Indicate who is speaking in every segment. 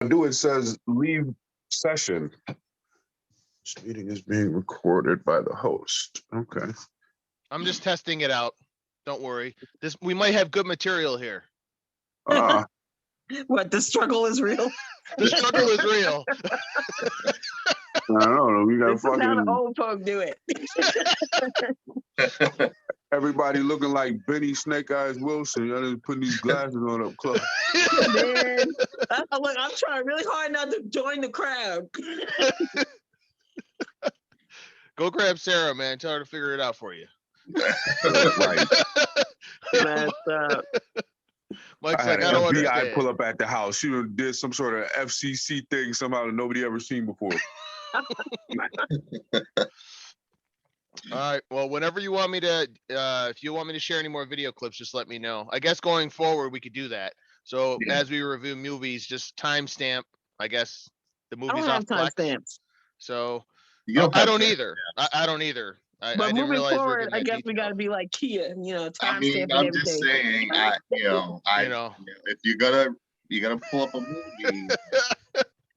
Speaker 1: Do it says leave session. This meeting is being recorded by the host. Okay.
Speaker 2: I'm just testing it out. Don't worry. We might have good material here.
Speaker 1: Ah,
Speaker 3: What, the struggle is real?
Speaker 2: The struggle is real.
Speaker 1: I don't know. We got
Speaker 3: This is how the
Speaker 1: fucking
Speaker 3: old folk do it.
Speaker 1: everybody looking like Benny Snake Eyes Wilson. Y'all just putting these glasses on up close.
Speaker 3: Man, look, I'm trying really hard not to join the crowd.
Speaker 2: Go grab Sarah, man. Tell her to figure it out for you.
Speaker 1: Right.
Speaker 3: That's
Speaker 2: Mike's
Speaker 1: I had
Speaker 2: like, I
Speaker 1: an
Speaker 2: don't
Speaker 1: FBI
Speaker 2: understand.
Speaker 1: pull up at the house. She did some sort of FCC thing somehow that nobody ever seen before.
Speaker 2: All right. Well, whenever you want me to, if you want me to share any more video clips, just let me know. I guess going forward, we could do that. So
Speaker 4: Yeah.
Speaker 2: as we review movies, just timestamp, I guess, the
Speaker 3: I
Speaker 2: movies
Speaker 3: don't
Speaker 2: off
Speaker 3: have
Speaker 2: Plex.
Speaker 3: timestamps.
Speaker 2: So
Speaker 4: You don't
Speaker 2: I
Speaker 4: have
Speaker 2: don't
Speaker 4: to-
Speaker 2: either. I don't either. I
Speaker 3: But
Speaker 2: didn't
Speaker 3: moving
Speaker 2: realize we were
Speaker 3: forward,
Speaker 2: getting
Speaker 3: I
Speaker 2: that
Speaker 3: guess we got to
Speaker 2: detailed.
Speaker 3: be like Kia,
Speaker 4: I mean,
Speaker 3: timestamp and
Speaker 4: I'm just
Speaker 3: everything.
Speaker 4: saying, I if you're gonna pull up a movie.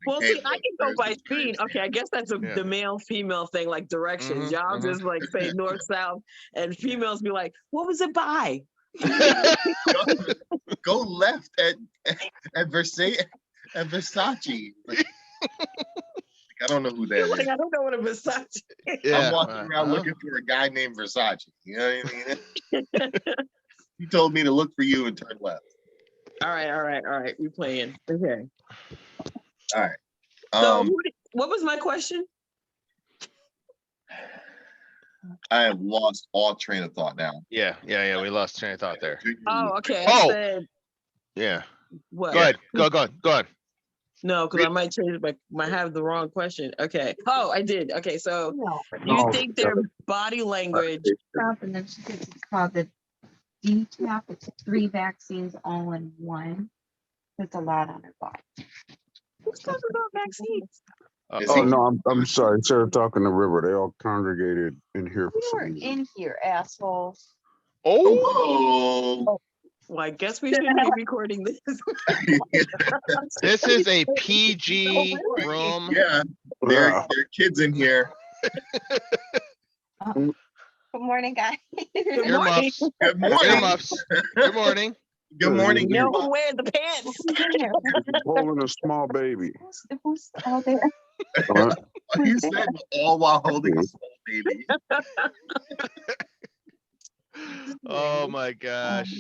Speaker 3: Well,
Speaker 4: okay,
Speaker 3: see, I
Speaker 4: look,
Speaker 3: can go
Speaker 4: there's
Speaker 3: by
Speaker 4: the
Speaker 3: speed. Okay, I guess that's
Speaker 2: Yeah.
Speaker 3: the male-female thing, like directions.
Speaker 2: Mhm,
Speaker 3: Y'all
Speaker 2: mhm.
Speaker 3: just like say north, south, and females be like, "What was it by?"
Speaker 4: Go left at Versace. Like, I don't know who that
Speaker 3: Like,
Speaker 4: is.
Speaker 3: I don't know what a Versace.
Speaker 2: Yeah.
Speaker 4: I'm walking around looking for a guy named Versace. You know what I mean? He told me to look for you and turn left.
Speaker 3: All right. We playing. Okay.
Speaker 4: All right.
Speaker 3: So, what was my question?
Speaker 4: I have lost all train of thought now.
Speaker 2: Yeah. We lost train of thought there.
Speaker 3: Oh, okay.
Speaker 2: Oh.
Speaker 3: I said
Speaker 2: Yeah.
Speaker 3: what?
Speaker 2: Go ahead. Go ahead.
Speaker 3: No, because I might change might have the wrong question. Okay. Oh, I did. Okay, so you
Speaker 1: Oh,
Speaker 3: think their body language?
Speaker 5: And then she says it's called the DTaP. It's 3 vaccines all in one. It's a lot on her body.
Speaker 3: Who's talking about vaccines?
Speaker 1: Oh no, I'm sorry. Sarah talking to River. They all congregated in here for some
Speaker 5: You're
Speaker 1: reason.
Speaker 5: in here, assholes.
Speaker 2: Oh,
Speaker 4: Oh,
Speaker 3: Well, I guess we shouldn't be recording this.
Speaker 2: this is a PG room.
Speaker 4: yeah. There are kids in here.
Speaker 5: Good morning, guys.
Speaker 3: Good morning.
Speaker 2: Earmuffs.
Speaker 4: Good morning.
Speaker 2: Earmuffs. Good morning.
Speaker 4: Good morning.
Speaker 3: You know who wears the pants?
Speaker 1: Holding a small baby.
Speaker 5: Who's all there?
Speaker 1: What?
Speaker 4: He said all while holding a small baby.
Speaker 2: Oh my gosh.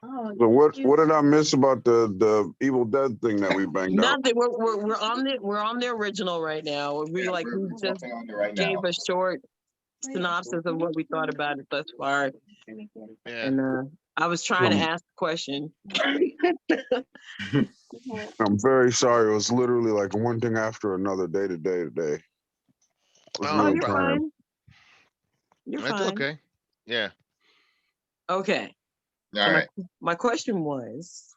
Speaker 5: Oh,
Speaker 1: So what did I miss about the Evil Dead thing that we banged out?
Speaker 3: Nothing. We're on the original right now. We
Speaker 4: Yeah,
Speaker 3: we
Speaker 4: we're
Speaker 3: just
Speaker 4: working on it right
Speaker 3: gave
Speaker 4: now.
Speaker 3: a short synopsis of what we thought about it thus far,
Speaker 2: Yeah.
Speaker 3: and I was trying to ask a question.
Speaker 1: I'm very sorry. It was literally like one thing after another, day to day to day. It was
Speaker 2: Oh,
Speaker 3: Oh,
Speaker 1: real
Speaker 3: you're
Speaker 1: tiring.
Speaker 3: fine. You're
Speaker 2: That's
Speaker 3: fine.
Speaker 2: okay. Yeah.
Speaker 3: Okay.
Speaker 4: All
Speaker 3: So
Speaker 4: right.
Speaker 3: my question was,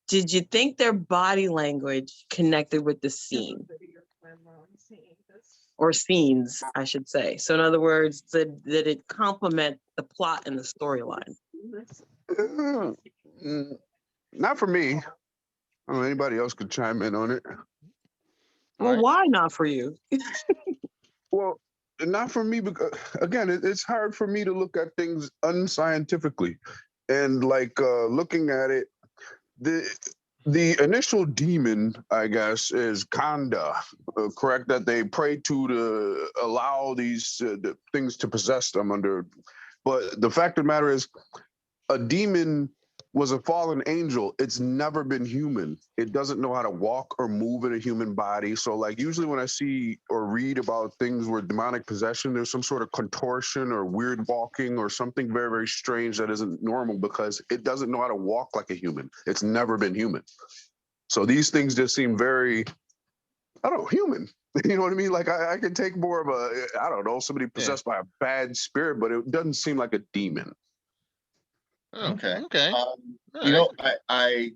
Speaker 3: did you think their body language connected with the scene? Or scenes, I should say. So in other words, did it complement the plot and the storyline?
Speaker 1: Not for me. I don't know, anybody else could chime in on it.
Speaker 3: Well,
Speaker 2: Right.
Speaker 3: why not for you?
Speaker 1: Well, not for me because again, it's hard for me to look at things unscientifically, and like looking at it, the initial demon, I guess, is Kanda, correct? That they pray to allow these the things to possess them under. But the fact of the matter is, a demon was a fallen angel. It's never been human. It doesn't know how to walk or move in a human body. So like usually when I see or read about things where demonic possession, there's some sort of contortion or weird walking or something very, very strange that isn't normal because it doesn't know how to walk like a human. It's never been human. So these things just seem very, I don't know, human. You know what I mean? Like I can take more of a, I don't know, somebody possessed by a bad spirit, but it doesn't seem like a demon.
Speaker 2: Oh,
Speaker 4: Okay.
Speaker 2: okay.
Speaker 4: You know, I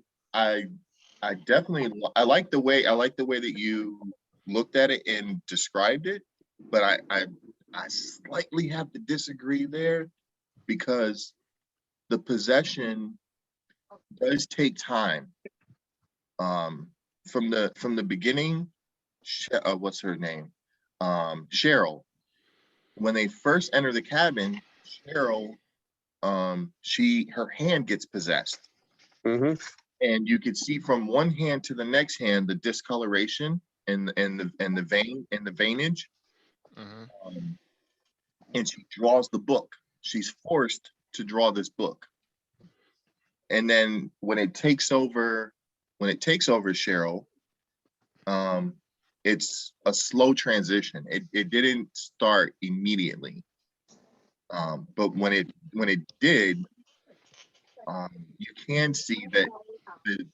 Speaker 4: definitely I like the way that you looked at it and described it, but I slightly have to disagree there because the possession does take time. from the beginning, what's her name? Cheryl. When they first enter the cabin, Cheryl, her hand gets possessed.
Speaker 1: Hmm.
Speaker 4: And you could see from one hand to the next hand the discoloration and the veinage.
Speaker 2: Mhm.
Speaker 4: And she draws the book. She's forced to draw this book. And then when it takes over Cheryl, it's a slow transition. It didn't start immediately. But when it did, you can see that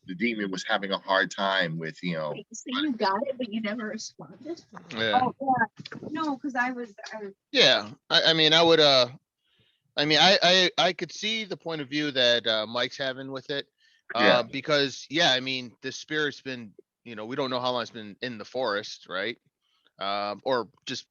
Speaker 4: the demon was having a hard time with,
Speaker 5: Wait, so you got it, but you never responded?
Speaker 2: Yeah.
Speaker 5: Oh, yeah. No, because I was
Speaker 2: Yeah. I mean, I could see the point of view that Mike's having with it.
Speaker 4: Yeah.
Speaker 2: Because I mean, the spirit's been, we don't know how long it's been in the forest, right? Or just,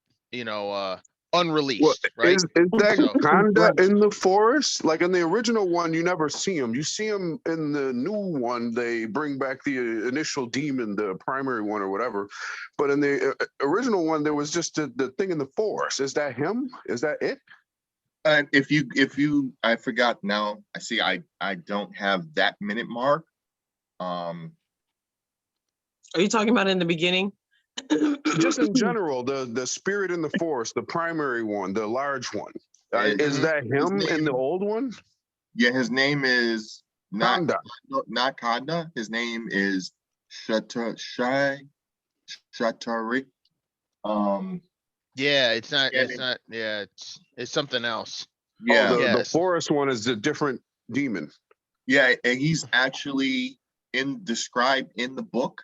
Speaker 2: unreleased, right?
Speaker 1: Is that
Speaker 2: So-
Speaker 1: kinda in the forest? Like in the original one, you never see him. You see him in the new one. They bring back the initial demon, the primary one or whatever. But in the original one, there was just the thing in the forest. Is that him? Is that it?
Speaker 4: And if you, I forgot now. I see. I don't have that minute mark.
Speaker 3: Are you talking about in the beginning?
Speaker 1: Just in general, the spirit in the forest, the primary one, the large one. Is
Speaker 4: Mhm.
Speaker 1: that him in the old one?
Speaker 4: Yeah, his name is not
Speaker 1: Kanda.
Speaker 4: Kanda. His name is Shatari.
Speaker 2: Yeah, it's not,
Speaker 4: Yeah,
Speaker 2: it's something else.
Speaker 4: yeah,
Speaker 1: Oh, the
Speaker 2: Yes.
Speaker 1: forest one is a different demon.
Speaker 4: yeah, and he's actually described in the book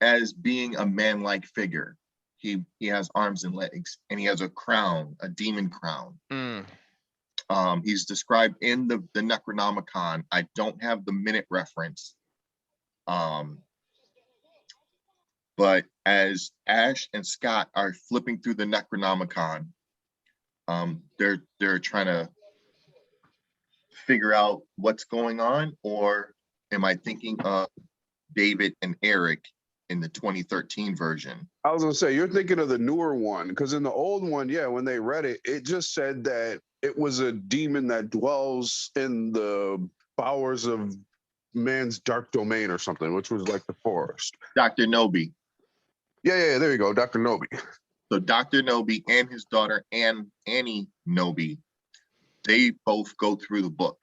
Speaker 4: as being a man-like figure. He has arms and legs, and he has a crown, a demon crown.
Speaker 2: Mm.
Speaker 4: He's described in the Necronomicon. I don't have the minute reference. But as Ash and Scott are flipping through the Necronomicon, they're trying to figure out what's going on, or am I thinking of David and Eric in the 2013 version?
Speaker 1: I was gonna say you're thinking of the newer one because in the old one, yeah, when they read it, it just said that it was a demon that dwells in the bowers of man's dark domain or something, which was like the forest.
Speaker 4: Dr. Nobi.
Speaker 1: Yeah, there you go, Dr. Nobi.
Speaker 4: So Dr. Nobi and his daughter Annie Nobi, they both go through the book.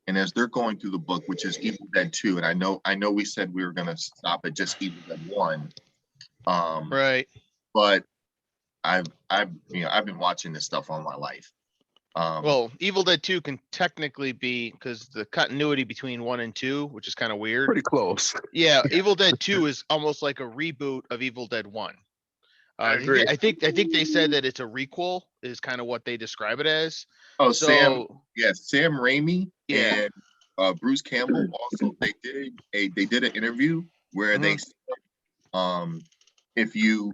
Speaker 4: And as they're going through the book, which is Evil Dead 2, and I know we said we were gonna stop at just Evil Dead 1.
Speaker 2: Right.
Speaker 4: But I've been watching this stuff all my life.
Speaker 2: Well, Evil Dead 2 can technically be, because the continuity between 1 and 2, which is kind of weird.
Speaker 1: Pretty close.
Speaker 2: Yeah, Evil Dead 2 is almost like a reboot of Evil Dead 1.
Speaker 1: I agree.
Speaker 2: I think they said that it's a requel, is kind of what they describe it as.
Speaker 4: Oh,
Speaker 2: So
Speaker 4: Sam Raimi
Speaker 2: Yeah.
Speaker 4: and Bruce Campbell also they did an interview where they said, if you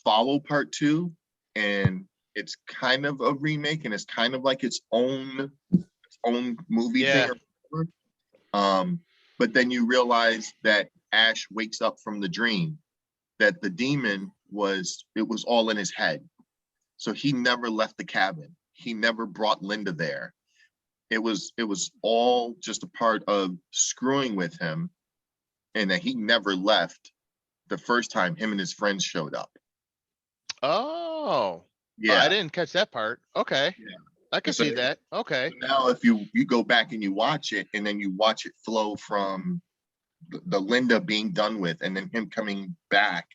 Speaker 4: follow part 2, and it's kind of a remake and it's kind of like its own movie thing or whatever, but then you realize that Ash wakes up from the dream, that the demon was all in his head. So he never left the cabin. He never brought Linda there. It was all just a part of screwing with him, and that he never left the first time him and his friends showed up.
Speaker 2: Oh,
Speaker 4: Yeah.
Speaker 2: I didn't catch that part. Okay.
Speaker 4: Yeah.
Speaker 2: I can
Speaker 4: So-
Speaker 2: see that. Okay.
Speaker 4: Now, if you go back and you watch it, and then you watch it flow from the Linda being done with, and then him coming back,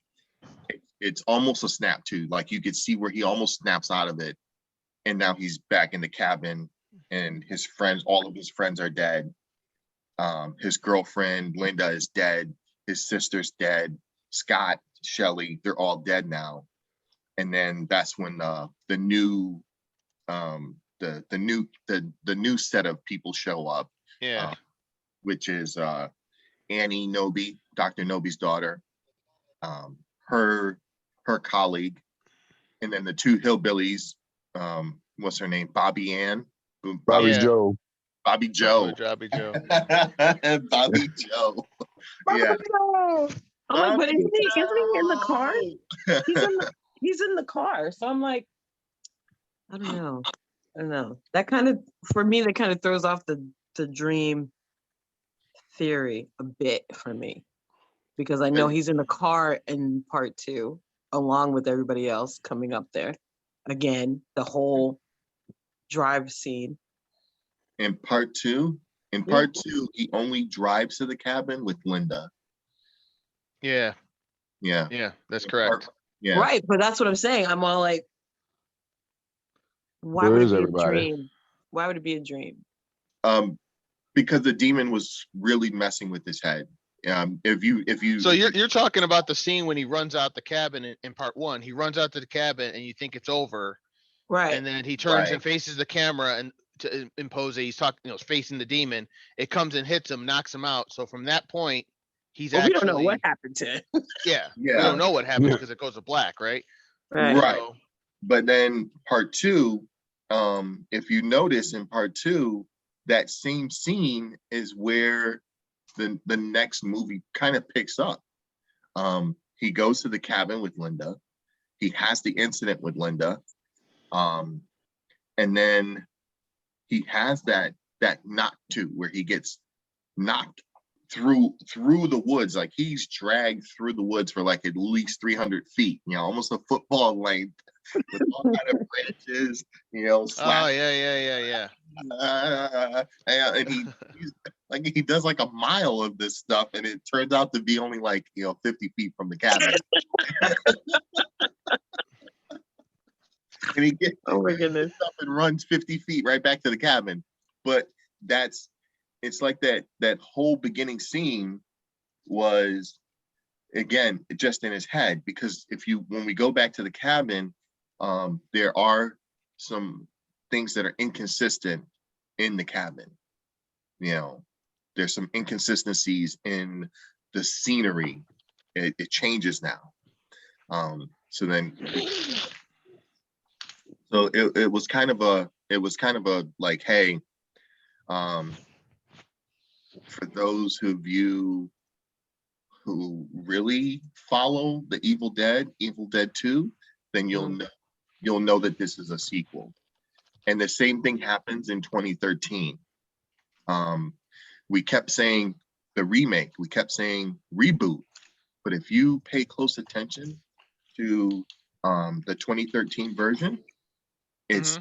Speaker 4: it's almost a snap too. Like you could see where he almost snaps out of it, and now he's back in the cabin, and his friends, all of his friends are dead. His girlfriend Linda is dead. His sister's dead. Scott, Shelley, they're all dead now. And then that's when the new set of people show up,
Speaker 2: Yeah.
Speaker 4: which is Annie Nobi, Dr. Nobi's daughter, her colleague, and then the two hillbillies. What's her name? Bobby Ann.
Speaker 1: Bobby
Speaker 2: Yeah.
Speaker 1: Joe.
Speaker 4: Bobby Joe.
Speaker 2: Bobby Joe.
Speaker 4: Bobby Joe. Yeah.
Speaker 3: I'm like, but isn't he in the car?
Speaker 4: No.
Speaker 3: He's in the car. So I'm like, I don't know. I don't know. That kind of, for me, that kind of throws off the dream theory a bit for me. Because I know he's in the car in part 2, along with everybody else coming up there. Again, the whole drive scene.
Speaker 4: In part 2, he only drives to the cabin with Linda.
Speaker 2: Yeah,
Speaker 4: Yeah.
Speaker 2: yeah, that's
Speaker 4: In
Speaker 2: correct.
Speaker 4: Yeah.
Speaker 3: Right, but that's what I'm saying. I'm all like, why
Speaker 1: Where
Speaker 3: would it
Speaker 1: is
Speaker 3: be
Speaker 1: everybody?
Speaker 3: a dream? Why would it be a dream?
Speaker 4: Because the demon was really messing with his head. If you
Speaker 2: So you're talking about the scene when he runs out the cabin in part 1. He runs out to the cabin and you think it's over,
Speaker 3: Right.
Speaker 2: and then he turns
Speaker 4: Right.
Speaker 2: and faces the camera and to impose that he's talking, facing the demon. It comes and hits him, knocks him out. So from that point, he's
Speaker 3: But we
Speaker 2: actually,
Speaker 3: don't know what happened to him.
Speaker 2: yeah, we
Speaker 4: Yeah.
Speaker 2: don't know what happens
Speaker 1: Yeah.
Speaker 2: because it goes to black, right?
Speaker 3: Right.
Speaker 4: Right.
Speaker 2: So,
Speaker 4: But then part 2, if you notice in part 2, that same scene is where the next movie kind of picks up. He goes to the cabin with Linda. He has the incident with Linda. And then he has that knock to where he gets knocked through the woods. Like he's dragged through the woods for like at least 300 feet, almost a football length with all kind of branches,
Speaker 2: oh
Speaker 4: slap.
Speaker 2: yeah.
Speaker 4: And he does like a mile of this stuff, and it turns out to be only like 50 feet from the cabin. And he gets
Speaker 3: Oh my goodness.
Speaker 4: up and runs 50 feet right back to the cabin. But it's like that whole beginning scene was, again, just in his head, because when we go back to the cabin, there are some things that are inconsistent in the cabin. There's some inconsistencies in the scenery. It changes now. So it was kind of a like, hey, for those who really follow the Evil Dead 2, then you'll know that this is a sequel. And the same thing happens in 2013. We kept saying the remake, we kept saying reboot, but if you pay close attention to the 2013 version, it's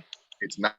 Speaker 4: not